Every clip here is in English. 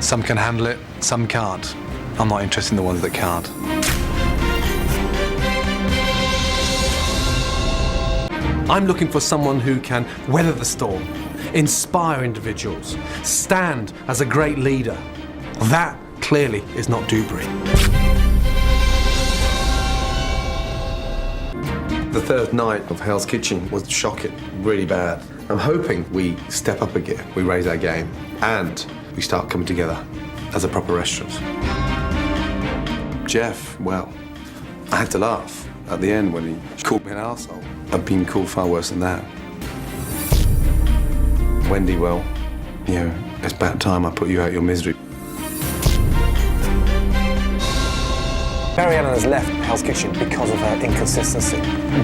Some can handle it, some can't. I'm not interested in the ones that can't. I'm looking for someone who can weather the storm, inspire individuals, stand as a great leader. That clearly is not Dewberry. The third night of Hell's Kitchen was shocking, really bad. I'm hoping we step up again, we raise our game, and we start coming together as a proper restaurant. Jeff, well, I had to laugh at the end when he called me an arsehole. I've been called far worse than that. Wendy, well, you know, it's about time I put you out of your misery. Mary Ellen has left Hell's Kitchen because of her inconsistency.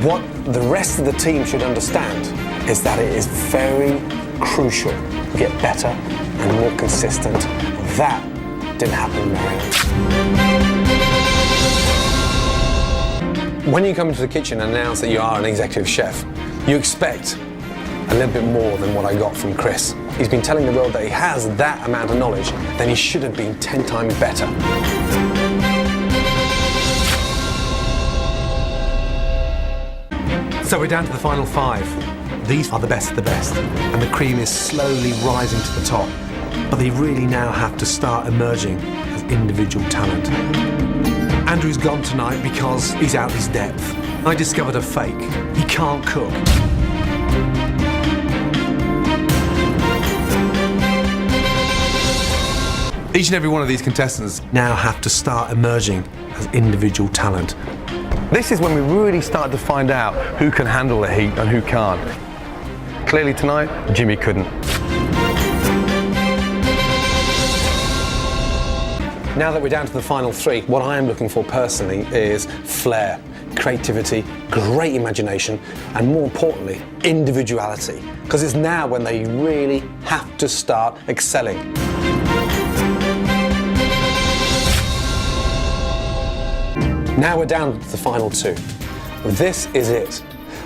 What the rest of the team should understand is that it is very crucial to get better and more consistent. That didn't happen in Mary Ellen. When you come into the kitchen and announce that you are an executive chef, you expect a little bit more than what I got from Chris. He's been telling the world that he has that amount of knowledge, then he should have been 10 times better. So we're down to the final 5. These are the best of the best, and the cream is slowly rising to the top. But they really now have to start emerging as individual talent. Andrew's gone tonight because he's out of his depth. I discovered a fake. He can't cook. Each and every one of these contestants now have to start emerging as individual talent. This is when we really start to find out who can handle the heat and who can't. Clearly tonight, Jimmy couldn't. Now that we're down to the final 3, what I am looking for personally is flair, creativity, great imagination, and more importantly, individuality. Because it's now when they really have to start excelling. Now we're down to the final 2. This is it.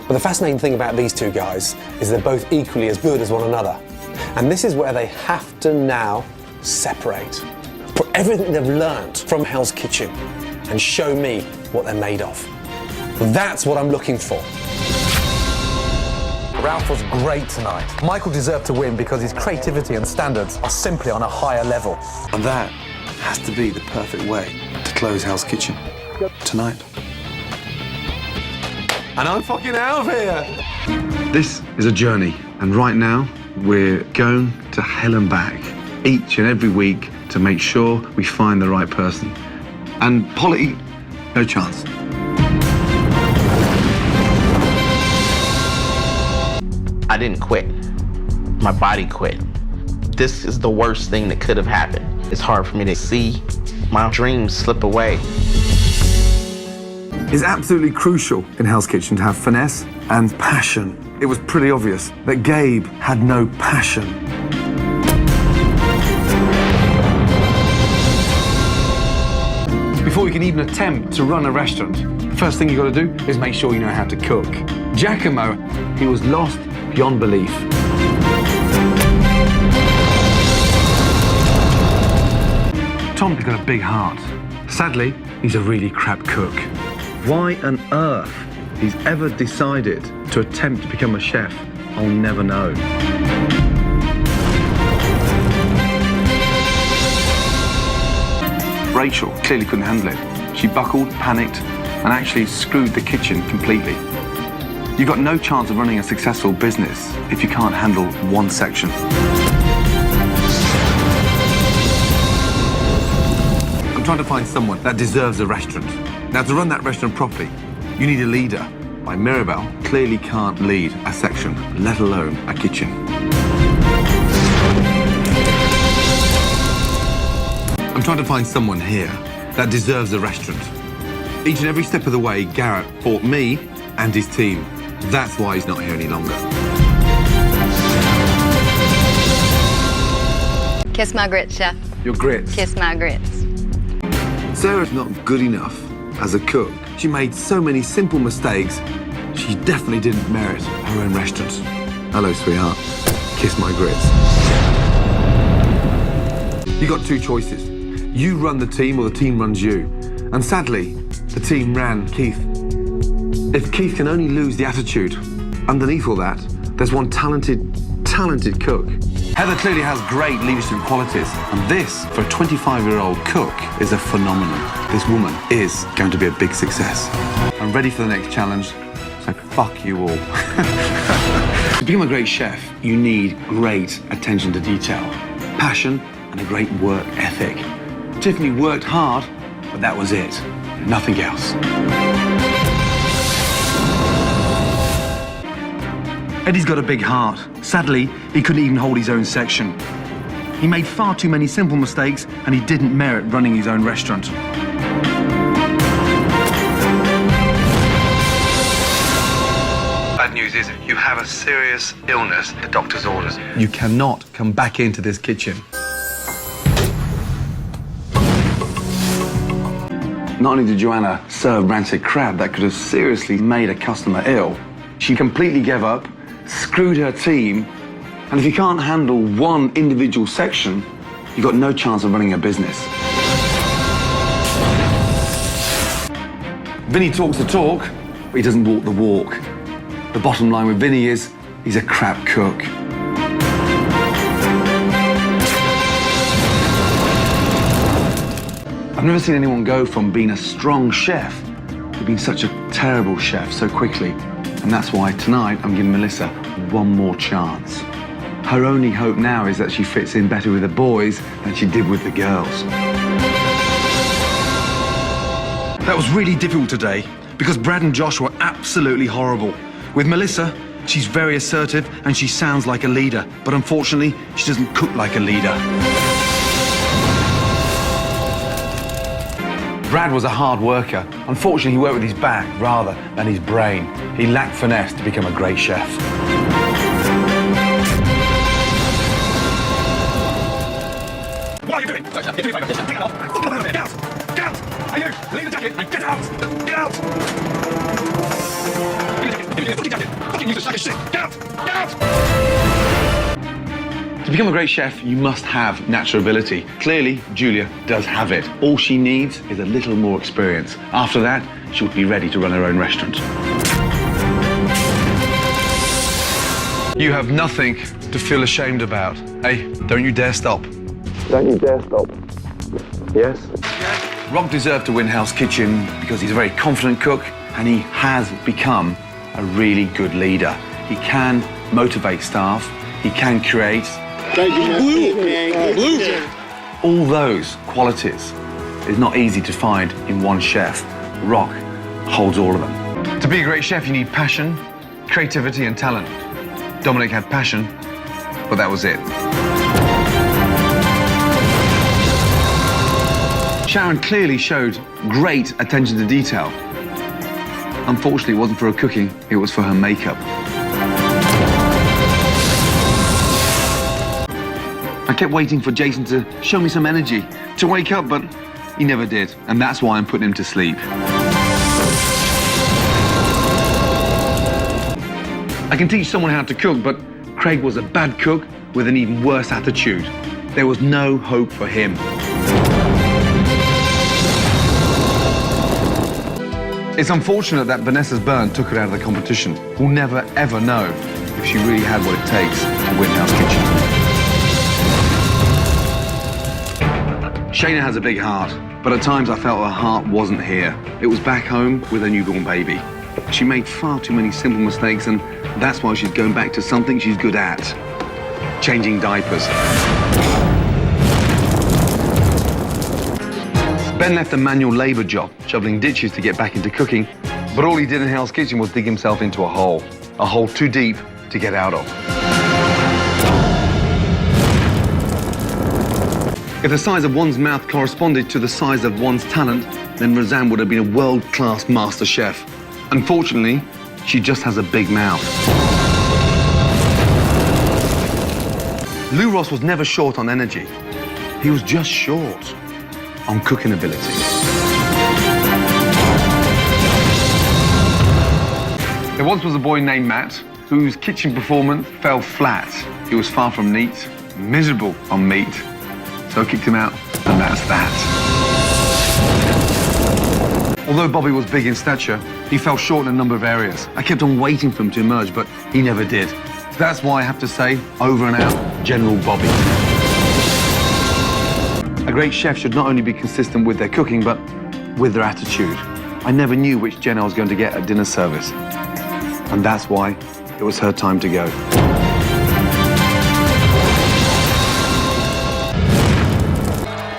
But the fascinating thing about these 2 guys is they're both equally as good as one another. And this is where they have to now separate. Put everything they've learned from Hell's Kitchen and show me what they're made of. That's what I'm looking for. Ralph was great tonight. Michael deserved to win because his creativity and standards are simply on a higher level. And that has to be the perfect way to close Hell's Kitchen tonight. And I'm fucking out of here! This is a journey, and right now we're going to hell and back each and every week to make sure we find the right person. And Polly, no chance. I didn't quit. My body quit. This is the worst thing that could have happened. It's hard for me to see my dreams slip away. It's absolutely crucial in Hell's Kitchen to have finesse and passion. It was pretty obvious that Gabe had no passion. Before you can even attempt to run a restaurant, the first thing you've got to do is make sure you know how to cook. Giacomo, he was lost beyond belief. Tom's got a big heart. Sadly, he's a really crap cook. Why on earth he's ever decided to attempt to become a chef, I'll never know. Rachel clearly couldn't handle it. She buckled, panicked, and actually screwed the kitchen completely. You've got no chance of running a successful business if you can't handle one section. I'm trying to find someone that deserves a restaurant. Now, to run that restaurant properly, you need a leader. Like Mirabelle clearly can't lead a section, let alone a kitchen. I'm trying to find someone here that deserves a restaurant. Each and every step of the way, Garrett fought me and his team. That's why he's not here any longer. Kiss my grits, chef. Your grits. Kiss my grits. Sarah's not good enough as a cook. She made so many simple mistakes, she definitely didn't merit her own restaurant. Hello, sweetheart. Kiss my grits. You got two choices. You run the team or the team runs you. And sadly, the team ran Keith. If Keith can only lose the attitude, underneath all that, there's one talented cook. Heather clearly has great leadership qualities, and this, for a 25-year-old cook, is a phenomenon. This woman is going to be a big success. I'm ready for the next challenge, so fuck you all. To become a great chef, you need great attention to detail, passion, and a great work ethic. Tiffany worked hard, but that was it. Nothing else. Eddie's got a big heart. Sadly, he couldn't even hold his own section. He made far too many simple mistakes, and he didn't merit running his own restaurant. Bad news is you have a serious illness, the doctor's orders. You cannot come back into this kitchen. Not only did Joanna serve rancid crab that could have seriously made a customer ill, she completely gave up, screwed her team, and if you can't handle one individual section, you've got no chance of running a business. Vinny talks the talk, but he doesn't walk the walk. The bottom line with Vinny is, he's a crap cook. I've never seen anyone go from being a strong chef to being such a terrible chef so quickly. And that's why tonight I'm giving Melissa one more chance. Her only hope now is that she fits in better with the boys than she did with the girls. That was really difficult today because Brad and Josh were absolutely horrible. With Melissa, she's very assertive and she sounds like a leader, but unfortunately, she doesn't cook like a leader. Brad was a hard worker. Unfortunately, he worked with his back rather than his brain. He lacked finesse to become a great chef. What are you doing? Get out! Get out! Hey, you! Leave the jacket and get out! Get out! Give me the jacket! Fucking use a sack of shit! Get out! Get out! To become a great chef, you must have natural ability. Clearly, Julia does have it. All she needs is a little more experience. After that, she'll be ready to run her own restaurant. You have nothing to feel ashamed about. Hey, don't you dare stop. Don't you dare stop. Yes? Rob deserved to win Hell's Kitchen because he's a very confident cook and he has become a really good leader. He can motivate staff, he can create. All those qualities is not easy to find in one chef. Rock holds all of them. To be a great chef, you need passion, creativity, and talent. Dominic had passion, but that was it. Sharon clearly showed great attention to detail. Unfortunately, it wasn't for her cooking, it was for her makeup. I kept waiting for Jason to show me some energy, to wake up, but he never did, and that's why I'm putting him to sleep. I can teach someone how to cook, but Craig was a bad cook with an even worse attitude. There was no hope for him. It's unfortunate that Vanessa's burn took her out of the competition. We'll never, ever know if she really had what it takes to win Hell's Kitchen. Shayna has a big heart, but at times I felt her heart wasn't here. It was back home with a newborn baby. She made far too many simple mistakes, and that's why she's going back to something she's good at: changing diapers. Ben left a manual labor job, shoveling ditches to get back into cooking, but all he did in Hell's Kitchen was dig himself into a hole too deep to get out of. If the size of one's mouth corresponded to the size of one's talent, then Roseanne would have been a world-class master chef. Unfortunately, she just has a big mouth. Lou Ross was never short on energy. He was just short on cooking ability. There once was a boy named Matt whose kitchen performance fell flat. He was far from neat, miserable on meat, so I kicked him out, and that's that. Although Bobby was big in stature, he fell short in a number of areas. I kept on waiting for him to emerge, but he never did. So that's why I have to say, over and out, General Bobby. A great chef should not only be consistent with their cooking, but with their attitude. I never knew which Jen I was going to get at dinner service. And that's why it was her time to go.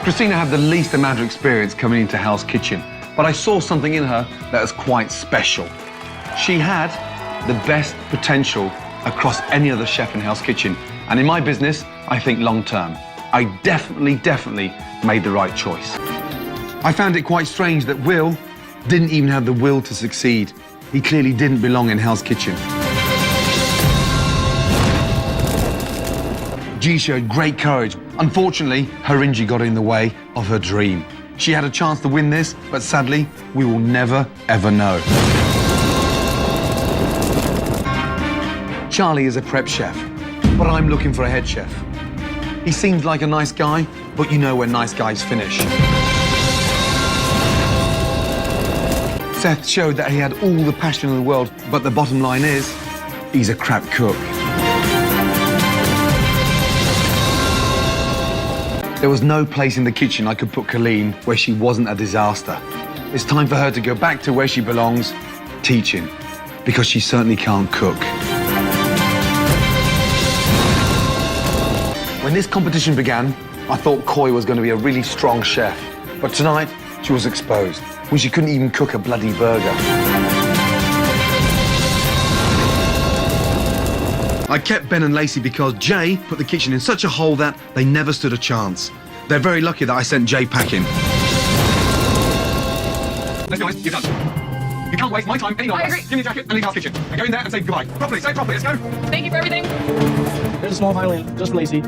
Christina had the least amount of experience coming into Hell's Kitchen, but I saw something in her that was quite special. She had the best potential across any other chef in Hell's Kitchen. And in my business, I think long term. I definitely made the right choice. I found it quite strange that Will didn't even have the will to succeed. He clearly didn't belong in Hell's Kitchen. G showed great courage. Unfortunately, her injury got in the way of her dream. She had a chance to win this, but sadly, we will never, ever know. Charlie is a prep chef, but I'm looking for a head chef. He seems like a nice guy, but you know where nice guys finish. Seth showed that he had all the passion in the world, but the bottom line is, he's a crap cook. There was no place in the kitchen I could put Colleen where she wasn't a disaster. It's time for her to go back to where she belongs, teaching, because she certainly can't cook. When this competition began, I thought Coy was going to be a really strong chef. But tonight, she was exposed when she couldn't even cook a bloody burger. I kept Ben and Lacey because Jay put the kitchen in such a hole that they never stood a chance. They're very lucky that I sent Jay packing. Let's be honest, you're done. You can't waste my time any longer. Give me a jacket and leave Hell's Kitchen. And go in there and say goodbye. Properly, say it properly, let's go. Thank you for everything. There's a small violin just for Lacey.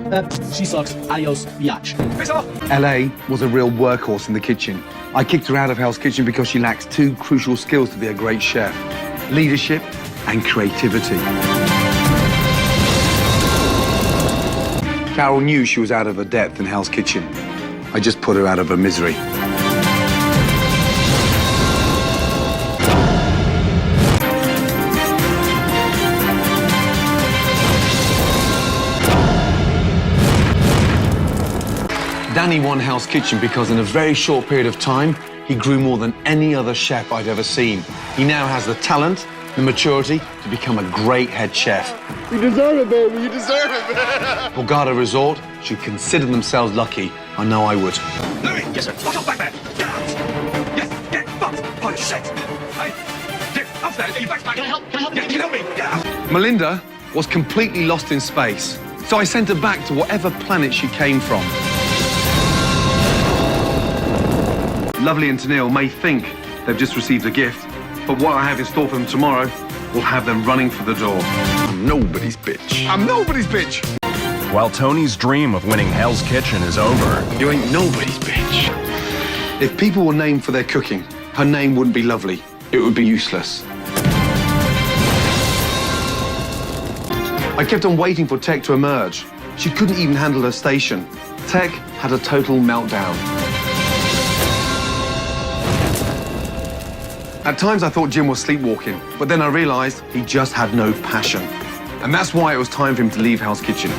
She sucks. Adios, biatch. Piss off! LA was a real workhorse in the kitchen. I kicked her out of Hell's Kitchen because she lacks two crucial skills to be a great chef: leadership and creativity. Carol knew she was out of her depth in Hell's Kitchen. I just put her out of her misery. Danny won Hell's Kitchen because in a very short period of time, he grew more than any other chef I'd ever seen. He now has the talent, the maturity to become a great head chef. You deserve it, baby. You deserve it, man. Borgata Resort should consider themselves lucky. I know I would. Louis! Yes, sir. Watch off back there! Get out! Yes, get fucked! Holy shit! Hey, Dick, upstairs, get your bags back! Can I help? Can you help me? Get out! Melinda was completely lost in space, so I sent her back to whatever planet she came from. Lovely and Tennille may think they've just received a gift, but what I have in store for them tomorrow will have them running for the door. I'm nobody's bitch. I'm nobody's bitch! While Tony's dream of winning Hell's Kitchen is over, You ain't nobody's bitch. If people were named for their cooking, her name wouldn't be lovely. It would be useless. I kept on waiting for Tech to emerge. She couldn't even handle her station. Tech had a total meltdown. At times I thought Jim was sleepwalking, but then I realized he just had no passion. And that's why it was time for him to leave Hell's Kitchen.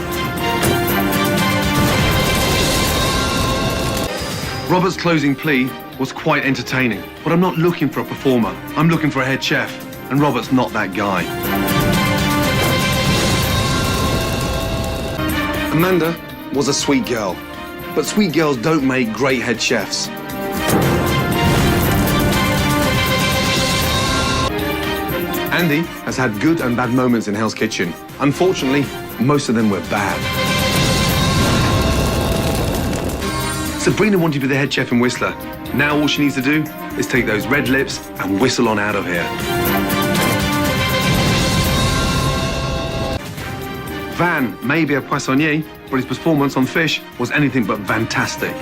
Robert's closing plea was quite entertaining, but I'm not looking for a performer. I'm looking for a head chef, and Robert's not that guy. Amanda was a sweet girl, but sweet girls don't make great head chefs. Andy has had good and bad moments in Hell's Kitchen. Unfortunately, most of them were bad. Sabrina wanted to be the head chef in Whistler. Now all she needs to do is take those red lips and whistle on out of here. Van may be a poissonnier, but his performance on fish was anything but fantastic.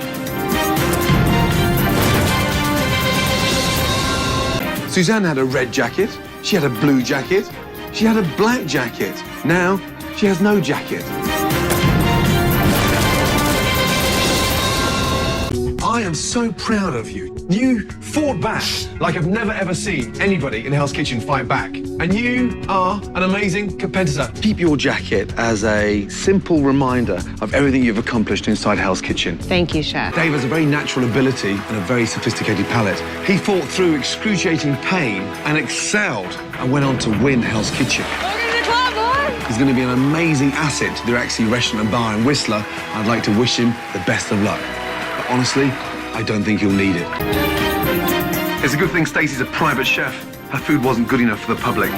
Suzanne had a red jacket. She had a blue jacket. She had a black jacket. Now, she has no jacket. I am so proud of you. You fought back like I've never ever seen anybody in Hell's Kitchen fight back. And you are an amazing competitor. Keep your jacket as a simple reminder of everything you've accomplished inside Hell's Kitchen. Thank you, Chef. Dave has a very natural ability and a very sophisticated palate. He fought through excruciating pain and excelled and went on to win Hell's Kitchen. He's going to be an amazing asset to the Raxi restaurant and bar in Whistler. I'd like to wish him the best of luck. But honestly, I don't think he'll need it. It's a good thing Stacey's a private chef. Her food wasn't good enough for the public.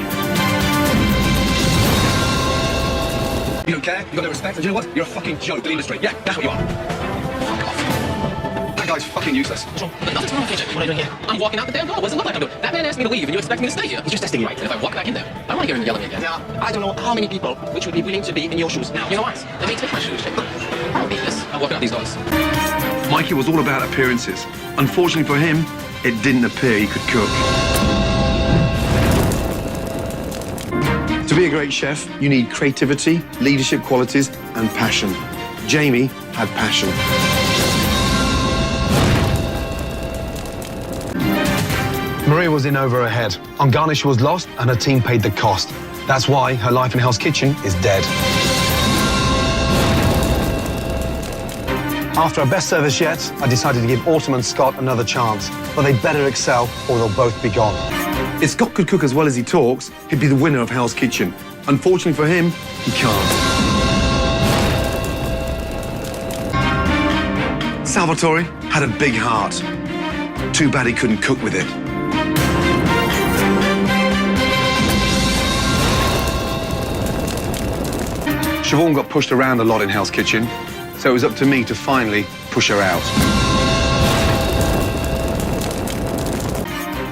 You don't care? You got no respect? And you know what? You're a fucking joke to the industry. Yeah, that's what you are. Fuck off. That guy's fucking useless. Nothing's wrong with kitchen. What are you doing here? I'm walking out the damn door. What does it look like I'm doing? That man asked me to leave and you expect me to stay here. He's just testing me right. And if I walk back in there, I don't want to hear him yelling again. Now, I don't know how many people which would be willing to be in your shoes. Now, you know what? Let me take my shoes. I don't need this. I'm walking out these doors. Mikey was all about appearances. Unfortunately for him, it didn't appear he could cook. To be a great chef, you need creativity, leadership qualities, and passion. Jamie had passion. Maria was in over her head. On garnish, she was lost, and her team paid the cost. That's why her life in Hell's Kitchen is dead. After our best service yet, I decided to give Autumn and Scott another chance, but they better excel or they'll both be gone. If Scott could cook as well as he talks, he'd be the winner of Hell's Kitchen. Unfortunately for him, he can't. Salvatore had a big heart. Too bad he couldn't cook with it. Siobhan got pushed around a lot in Hell's Kitchen, so it was up to me to finally push her out.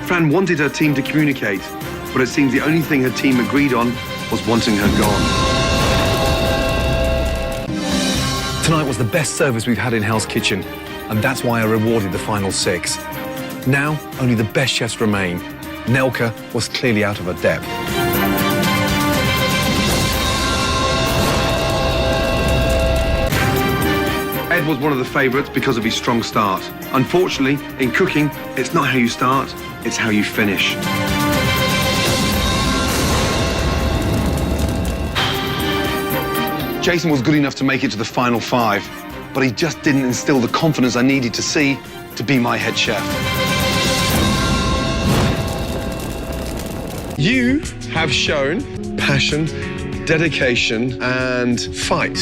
Fran wanted her team to communicate, but it seems the only thing her team agreed on was wanting her gone. Tonight was the best service we've had in Hell's Kitchen, and that's why I rewarded the final 6. Now, only the best chefs remain. Nelka was clearly out of her depth. Ed was one of the favourites because of his strong start. Unfortunately, in cooking, it's not how you start, it's how you finish. Jason was good enough to make it to the final 5, but he just didn't instill the confidence I needed to see to be my head chef. You have shown passion, dedication, and fight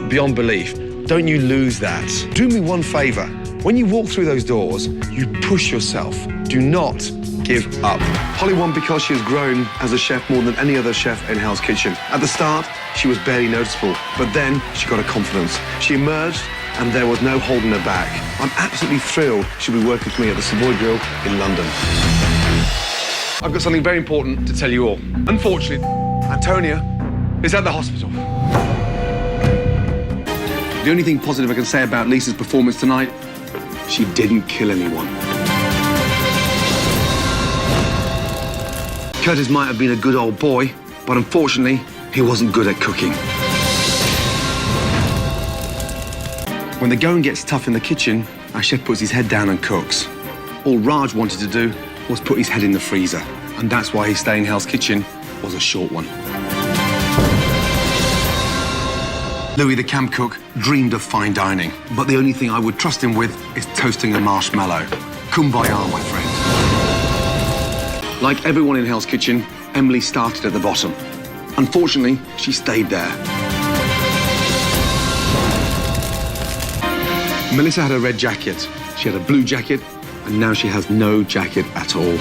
beyond belief. Don't you lose that. Do me one favor. When you walk through those doors, you push yourself. Do not give up. Holly won because she has grown as a chef more than any other chef in Hell's Kitchen. At the start, she was barely noticeable, but then she got a confidence. She emerged, and there was no holding her back. I'm absolutely thrilled she'll be working for me at the Savoy Grill in London. I've got something very important to tell you all. Unfortunately, Antonia is at the hospital. The only thing positive I can say about Lisa's performance tonight, she didn't kill anyone. Curtis might have been a good old boy, but unfortunately, he wasn't good at cooking. When the going gets tough in the kitchen, our chef puts his head down and cooks. All Raj wanted to do was put his head in the freezer, and that's why his stay in Hell's Kitchen was a short one. Louis, the camp cook, dreamed of fine dining, but the only thing I would trust him with is toasting a marshmallow. Kumbaya, my friend. Like everyone in Hell's Kitchen, Emily started at the bottom. Unfortunately, she stayed there. Melissa had a red jacket, she had a blue jacket, and now she has no jacket at all.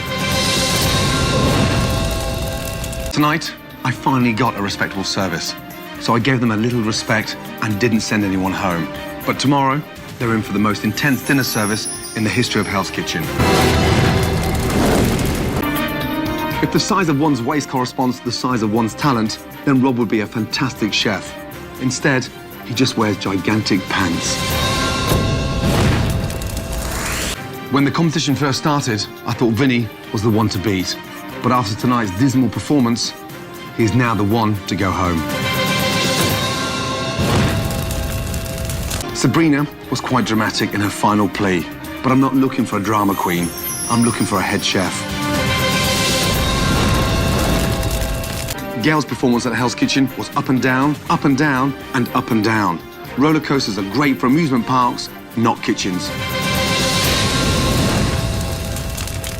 Tonight, I finally got a respectable service. So I gave them a little respect and didn't send anyone home. But tomorrow, they're in for the most intense dinner service in the history of Hell's Kitchen. If the size of one's waist corresponds to the size of one's talent, then Rob would be a fantastic chef. Instead, he just wears gigantic pants. When the competition first started, I thought Vinny was the one to beat. But after tonight's dismal performance, he's now the one to go home. Sabrina was quite dramatic in her final plea. but I'm not looking for a drama queen. I'm looking for a head chef. Gail's performance at Hell's Kitchen was up and down, up and down, and up and down. Roller coasters are great for amusement parks, not kitchens.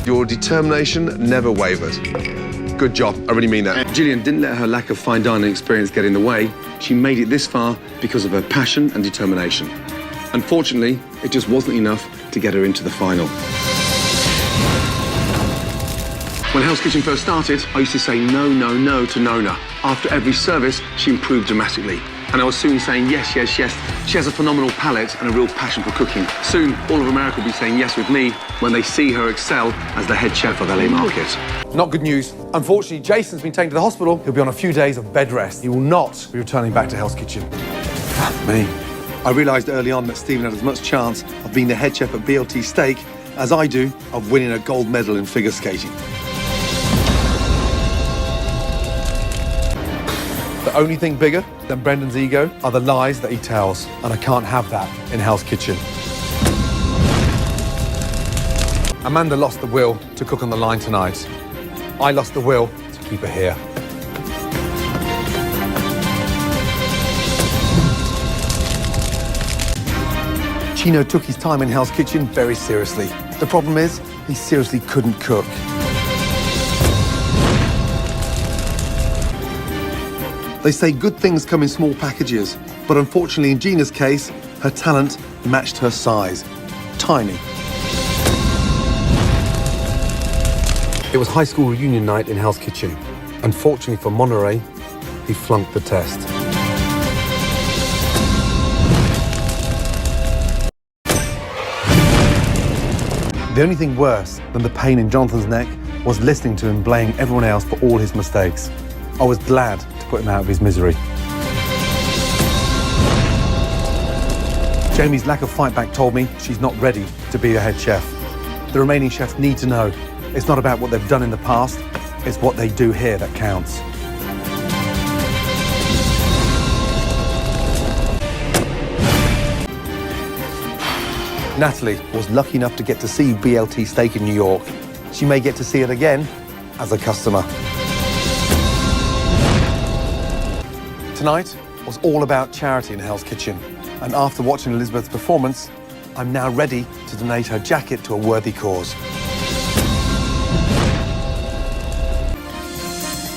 Your determination never wavered. Good job, I really mean that. Gillian didn't let her lack of fine dining experience get in the way. She made it this far because of her passion and determination. Unfortunately, it just wasn't enough to get her into the final. When Hell's Kitchen first started, I used to say no, no, no to Nona. After every service, she improved dramatically. And I was soon saying yes, yes, yes. She has a phenomenal palate and a real passion for cooking. Soon, all of America will be saying yes with me when they see her excel as the head chef of LA Market. Not good news. Unfortunately, Jason's been taken to the hospital. He'll be on a few days of bed rest. He will not be returning back to Hell's Kitchen. Me. I realised early on that Stephen had as much chance of being the head chef at BLT Steak as I do of winning a gold medal in figure skating. The only thing bigger than Brendan's ego are the lies that he tells, and I can't have that in Hell's Kitchen. Amanda lost the will to cook on the line tonight. I lost the will to keep her here. Chino took his time in Hell's Kitchen very seriously. The problem is, he seriously couldn't cook. They say good things come in small packages, but unfortunately in Gina's case, her talent matched her size. Tiny. It was high school reunion night in Hell's Kitchen. Unfortunately for Monterey, he flunked the test. The only thing worse than the pain in Jonathan's neck was listening to him blame everyone else for all his mistakes. I was glad to put him out of his misery. Jamie's lack of fight back told me she's not ready to be a head chef. The remaining chefs need to know it's not about what they've done in the past, it's what they do here that counts. Natalie was lucky enough to get to see BLT Steak in New York. She may get to see it again as a customer. Tonight was all about charity in Hell's Kitchen, and after watching Elizabeth's performance, I'm now ready to donate her jacket to a worthy cause.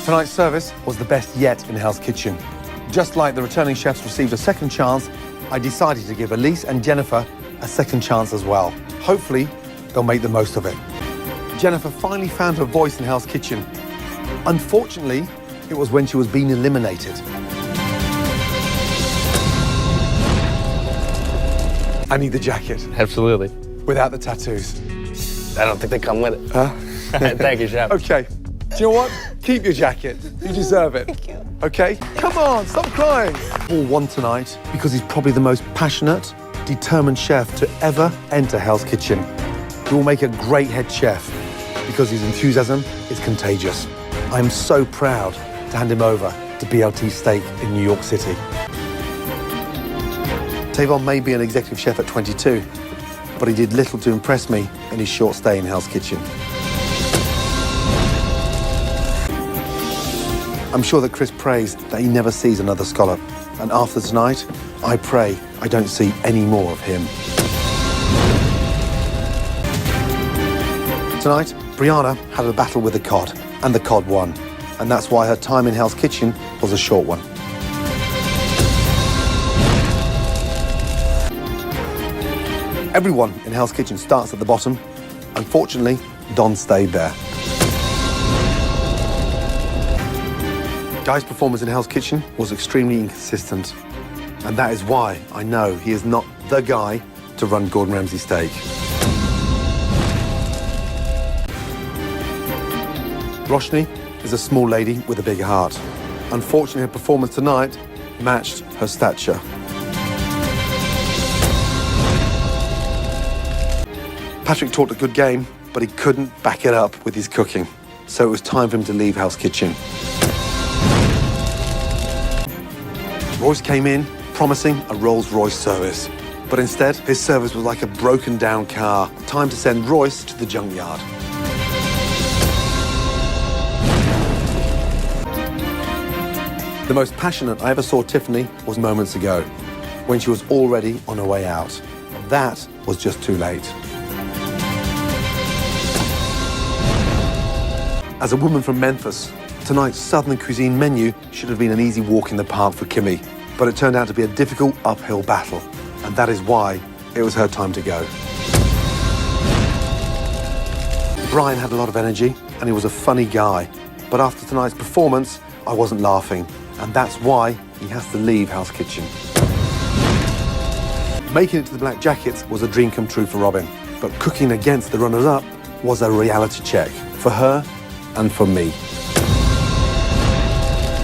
Tonight's service was the best yet in Hell's Kitchen. Just like the returning chefs received a second chance, I decided to give Elise and Jennifer a second chance as well. Hopefully, they'll make the most of it. Jennifer finally found her voice in Hell's Kitchen. Unfortunately, it was when she was being eliminated. I need the jacket. Absolutely. Without the tattoos. I don't think they come with it. Huh? Thank you, Chef. Okay. Do you know what? Keep your jacket. You deserve it. Thank you. Okay? Come on, stop crying. Paul won tonight because he's probably the most passionate, determined chef to ever enter Hell's Kitchen. He will make a great head chef because his enthusiasm is contagious. I am so proud to hand him over to BLT Steak in New York City. Tavon may be an executive chef at 22, but he did little to impress me in his short stay in Hell's Kitchen. I'm sure that Chris prays that he never sees another scallop, and after tonight, I pray I don't see any more of him. Tonight, Brianna had a battle with the cod, and the cod won, and that's why her time in Hell's Kitchen was a short one. Everyone in Hell's Kitchen starts at the bottom. Unfortunately, Don stayed there. Guy's performance in Hell's Kitchen was extremely inconsistent, and that is why I know he is not the guy to run Gordon Ramsay Steak. Roshni is a small lady with a big heart. Unfortunately, her performance tonight matched her stature. Patrick talked a good game, but he couldn't back it up with his cooking, so it was time for him to leave Hell's Kitchen. Royce came in promising a Rolls-Royce service, but But instead, his service was like a broken down car. Time to send Royce to the junkyard. The most passionate I ever saw Tiffany was moments ago, when she was already on her way out. That was just too late. As a woman from Memphis, tonight's Southern cuisine menu should have been an easy walk in the park for Kimmy, but it turned out to be a difficult uphill battle, and that is why it was her time to go. Brian had a lot of energy, and he was a funny guy, but after tonight's performance, I wasn't laughing, and that's why he has to leave Hell's Kitchen. Making it to the Black Jackets was a dream come true for Robin, but cooking against the runners-up was a reality check for her and for me.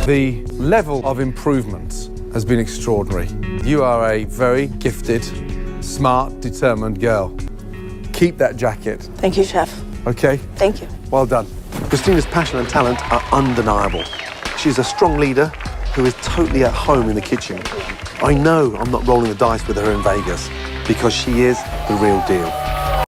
The level of improvement has been extraordinary. You are a very gifted, smart, determined girl. Keep that jacket. Thank you, Chef. Okay? Thank you. Well done. Christina's passion and talent are undeniable. She's a strong leader who is totally at home in the kitchen. I know I'm not rolling the dice with her in Vegas because she is the real deal.